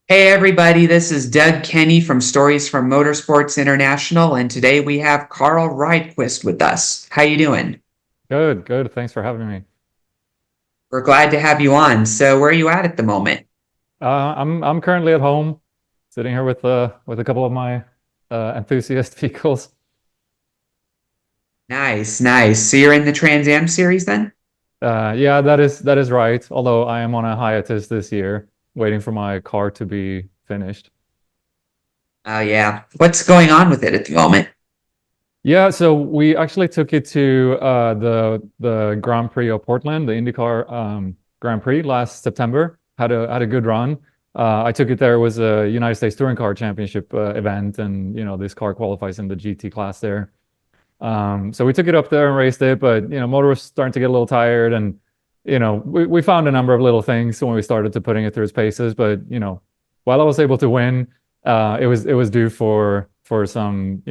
Hey everybody, this is Doug Kenny from Stories from Motorsports International, and today we have Carl Rydquist with us. How you doing? Good, good. Thanks for having me. We're glad to have you on. So where are you at the moment? I'm currently at home, sitting here with a couple of my enthusiast vehicles. Nice, nice. So you're in the Trans-Am series then? Yeah, that is right. Although I am on a hiatus this year, waiting for my car to be finished. Oh yeah. What's going on with it at the moment? Yeah, so we actually took it to the Grand Prix of Portland, the IndyCar Grand Prix last September. Had a good run. I took it there. It was a United States Touring Car Championship event, and this car qualifies in the GT class there. So we took it up there and raced it, but motor was starting to get a little tired, and we found a number of little things when we started to putting it through its paces. But while I was able to win, it was due for some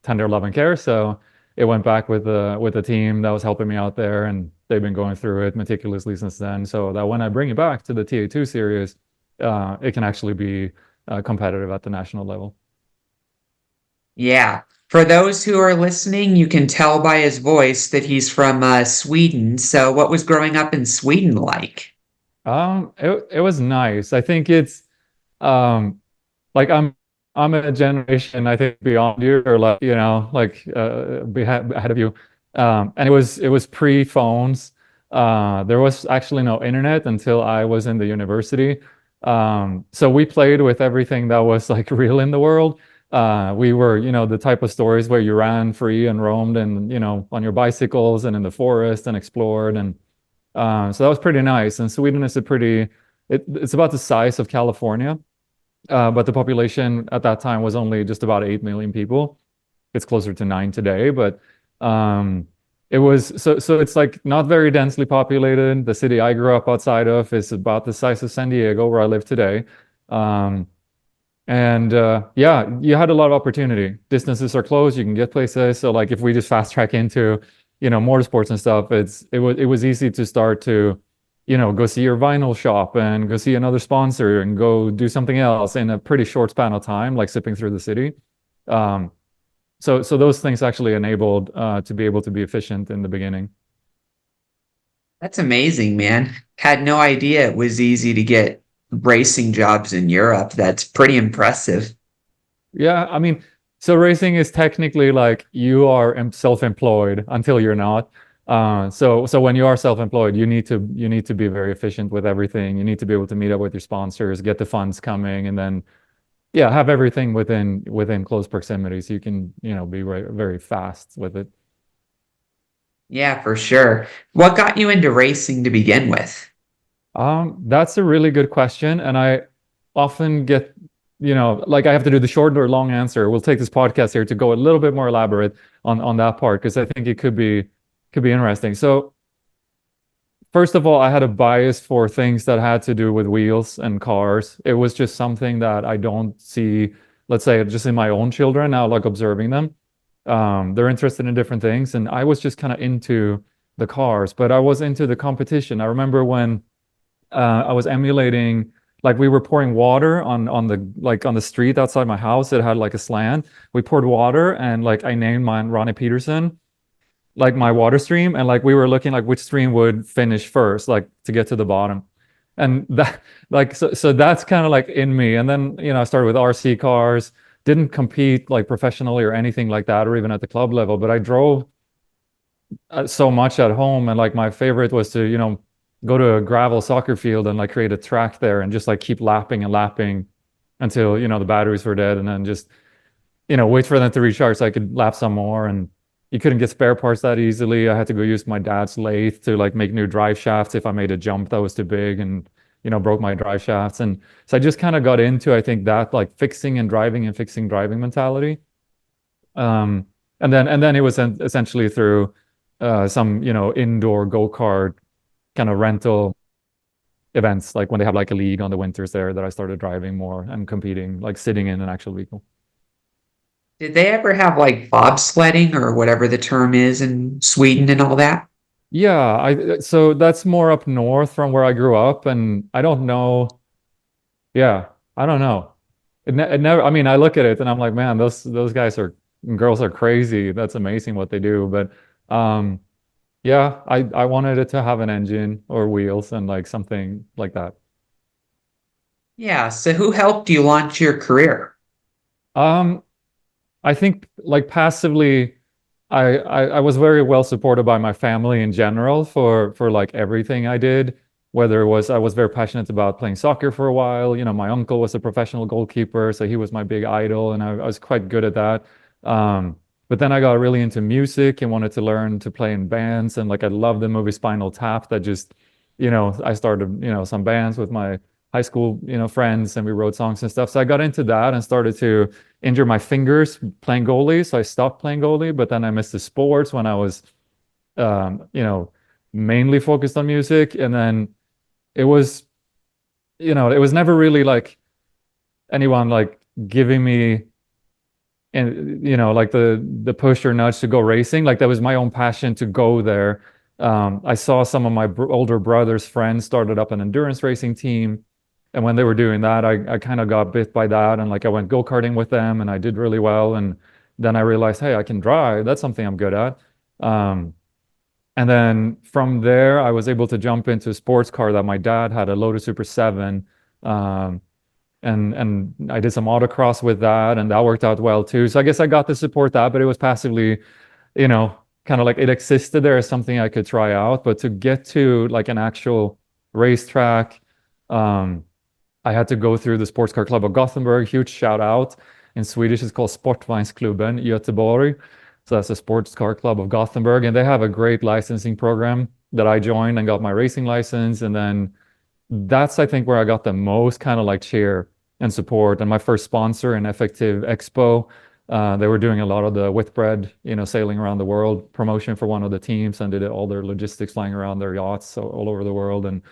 tender love and care. So it went back with the team that was helping me out there, and they've been going through it meticulously since then. So that when I bring it back to the TA2 series, it can actually be competitive at the national level. Yeah. For those who are listening, you can tell by his voice that he's from Sweden. So what was growing up in Sweden like? It was nice. I think it's like I'm a generation I think beyond you, or like ahead of you. And it was pre-phones. There was actually no internet until I was in the university. So we played with everything that was like real in the world. We were, the type of stories where you ran free and roamed and, on your bicycles and in the forest and explored. And so that was pretty nice. And Sweden is it's about the size of California, but the population at that time was only just about 8 million people. It's closer to 9 today, but it was so it's like not very densely populated. The city I grew up outside of is about the size of San Diego, where I live today. Um, and yeah, you had a lot of opportunity. Distances are close, you can get places. So like if we just fast track into, motorsports and stuff, it was easy to start to, go see your vinyl shop and go see another sponsor and go do something else in a pretty short span of time, like zipping through the city. Um, so those things actually enabled to be able to be efficient in the beginning. That's amazing, man. Had no idea it was easy to get racing jobs in Europe. That's pretty impressive. Yeah, I mean, so racing is technically like you are self-employed until you're not. So when you are self-employed, you need to be very efficient with everything. You need to be able to meet up with your sponsors, get the funds coming, and then yeah, have everything within close proximity, so you can be very, very fast with it. Yeah, for sure. What got you into racing to begin with? That's a really good question, and I often get, like I have to do the short or long answer. We'll take this podcast here to go a little bit more elaborate on that part because I think it could be interesting. So first of all, I had a bias for things that had to do with wheels and cars. It was just something that I don't see, let's say, just in my own children now, like observing them. They're interested in different things, and I was just kind of into the cars, but I was into the competition. I remember when I was emulating like we were pouring water on the like on the street outside my house. It had like a slant. We poured water, and like I named mine Ronnie Peterson, like my water stream, and like we were looking like which stream would finish first, like to get to the bottom. And that like so that's kind of like in me. And then, I started with RC cars, didn't compete like professionally or anything like that, or even at the club level, but I drove so much at home. And like my favorite was to, go to a gravel soccer field and like create a track there and just like keep lapping and lapping until, the batteries were dead, and then just, wait for them to recharge so I could lap some more. And you couldn't get spare parts that easily. I had to go use my dad's lathe to like make new drive shafts if I made a jump that was too big and, broke my drive shafts. And so I just kind of got into, I think, that like fixing and fixing driving mentality. And then it was essentially through some, indoor go-kart kind of rental events, like when they have like a league on the winters there, that I started driving more and competing, like sitting in an actual vehicle. Did they ever have like bobsledding or whatever the term is in Sweden and all that? Yeah, so that's more up north from where I grew up, and I don't know. Yeah, I don't know. It never. I mean, I look at it and I'm like, man, those guys are and girls are crazy. That's amazing what they do. But yeah, I wanted it to have an engine or wheels and like something like that. Yeah, so who helped you launch your career? Um, I think like passively, I was very well supported by my family in general for like everything I did. Whether it was I was very passionate about playing soccer for a while. My uncle was a professional goalkeeper, so he was my big idol, and I was quite good at that. But then I got really into music and wanted to learn to play in bands, and like I love the movie Spinal Tap. That just, I started, some bands with my high school, friends, and we wrote songs and stuff. So I got into that and started to injure my fingers playing goalie. So I stopped playing goalie, but then I missed the sports when I was, um, you know, mainly focused on music. And then it was, it was never really like anyone like giving me and like the push or nudge to go racing. Like that was my own passion to go there. I saw some of my older brother's friends started up an endurance racing team, and when they were doing that, I kind of got bit by that, and like I went go-karting with them, and I did really well. And then I realized, hey, I can drive. That's something I'm good at. Um, and then from there, I was able to jump into a sports car that my dad had, a Lotus Super 7. Um, and I did some autocross with that, and that worked out well too. So I guess I got to support that, but it was passively, kind of like it existed there as something I could try out. But to get to like an actual racetrack, um, I had to go through the Sports Car Club of Gothenburg. Huge shout out. In Swedish, it's called Sportvagnsklubben Göteborg. So that's the Sports Car Club of Gothenburg, and they have a great licensing program that I joined and got my racing license. And then that's, I think, where I got the most kind of like cheer and support. And my first sponsor in Effective Expo, they were doing a lot of the Whitbread, sailing around the world promotion for one of the teams, and did all their logistics flying around their yachts so all over the world. And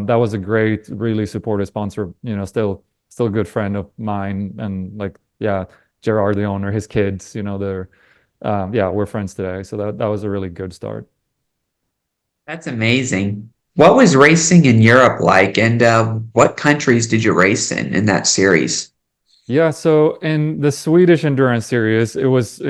that was a great, really supportive sponsor. Still a good friend of mine. And like, yeah, Gerard, the owner, his kids, they're yeah, we're friends today. So that was a really good start. That's amazing. What was racing in Europe like, and what countries did you race in that series? Yeah, so in the Swedish endurance series, it was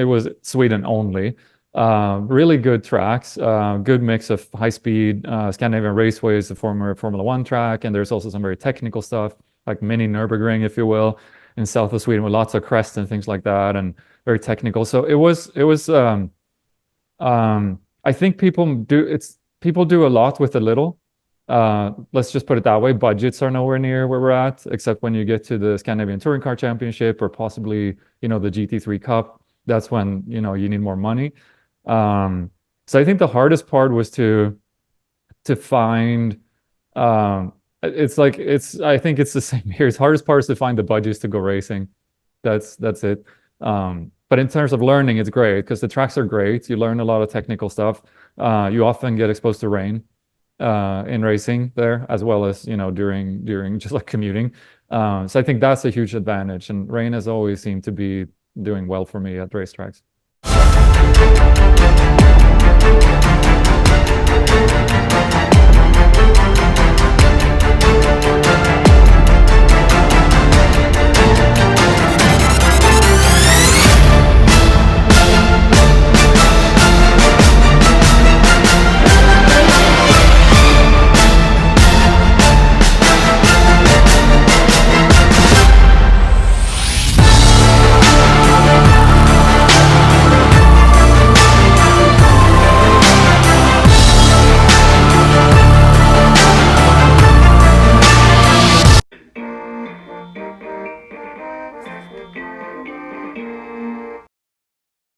Sweden only. Really good tracks, good mix of high speed. Scandinavian Raceway is the former Formula One track, and there's also some very technical stuff, like mini Nürburgring, if you will, in south of Sweden with lots of crests and things like that, and very technical. So I think people do a lot with a little. Let's just put it that way. Budgets are nowhere near where we're at, except when you get to the Scandinavian Touring Car Championship or possibly, the GT3 Cup. That's when, you need more money. So I think the hardest part was to find, I think it's the same here. It's hardest part is to find the budgets to go racing. That's it. But in terms of learning, it's great because the tracks are great. You learn a lot of technical stuff. You often get exposed to rain in racing there, as well as during just like commuting. So I think that's a huge advantage, and rain has always seemed to be doing well for me at racetracks.